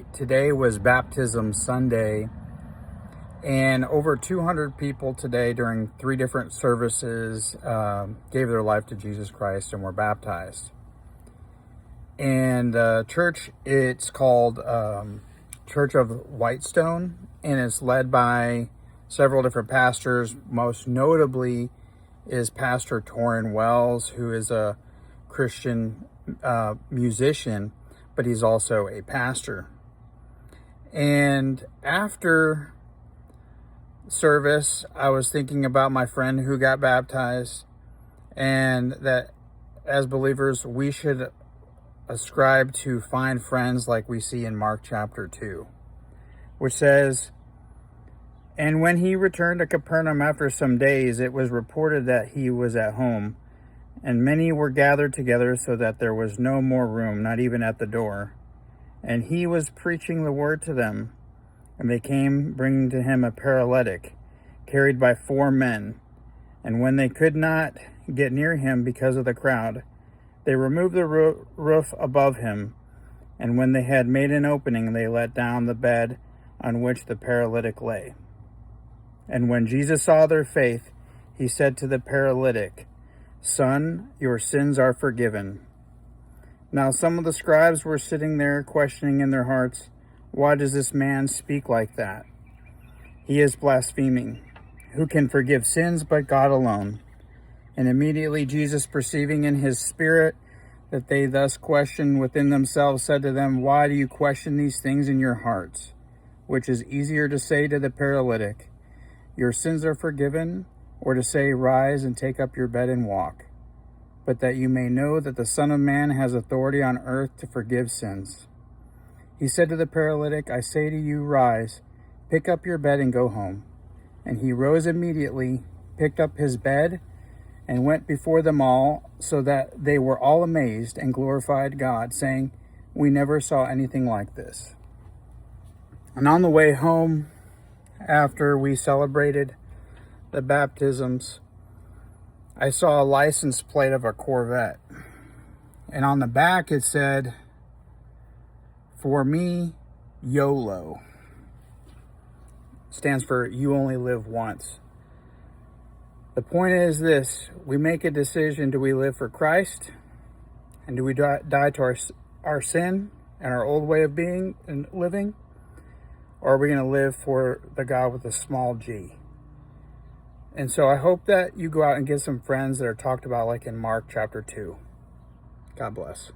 Today was Baptism Sunday, and over 200 people today during 3 different services gave their life to Jesus Christ and were baptized. And church, it's called Church of Whitestone, and it's led by several different pastors. Most notably is Pastor Torrin Wells, who is a Christian musician, but he's also a pastor. And after service, I was thinking about my friend who got baptized, and that as believers, we should ascribe to find friends like we see in Mark chapter 2, which says, "And when he returned to Capernaum after some days, it was reported that he was at home, and many were gathered together so that there was no more room, not even at the door. And he was preaching the word to them. And they came, bringing to him a paralytic, carried by 4 men. And when they could not get near him because of the crowd, they removed the roof above him. And when they had made an opening, they let down the bed on which the paralytic lay. And when Jesus saw their faith, he said to the paralytic, 'Son, your sins are forgiven.' Now some of the scribes were sitting there, questioning in their hearts, 'Why does this man speak like that? He is blaspheming. Who can forgive sins but God alone?' And immediately Jesus, perceiving in his spirit that they thus questioned within themselves, said to them, 'Why do you question these things in your hearts? Which is easier to say to the paralytic, "Your sins are forgiven," or to say, "Rise and take up your bed and walk"? But that you may know that the Son of Man has authority on earth to forgive sins.' He said to the paralytic, 'I say to you, rise, pick up your bed and go home.' And he rose immediately, picked up his bed, and went before them all, so that they were all amazed and glorified God, saying, 'We never saw anything like this.'" And on the way home, after we celebrated the baptisms, I saw a license plate of a Corvette. And on the back it said, "For me, YOLO." Stands for you only live once. The point is this: we make a decision. Do we live for Christ? And do we die to our sin and our old way of being and living? Or are we going to live for the God with a small g? And so I hope that you go out and get some friends that are talked about like in Mark chapter 2. God bless.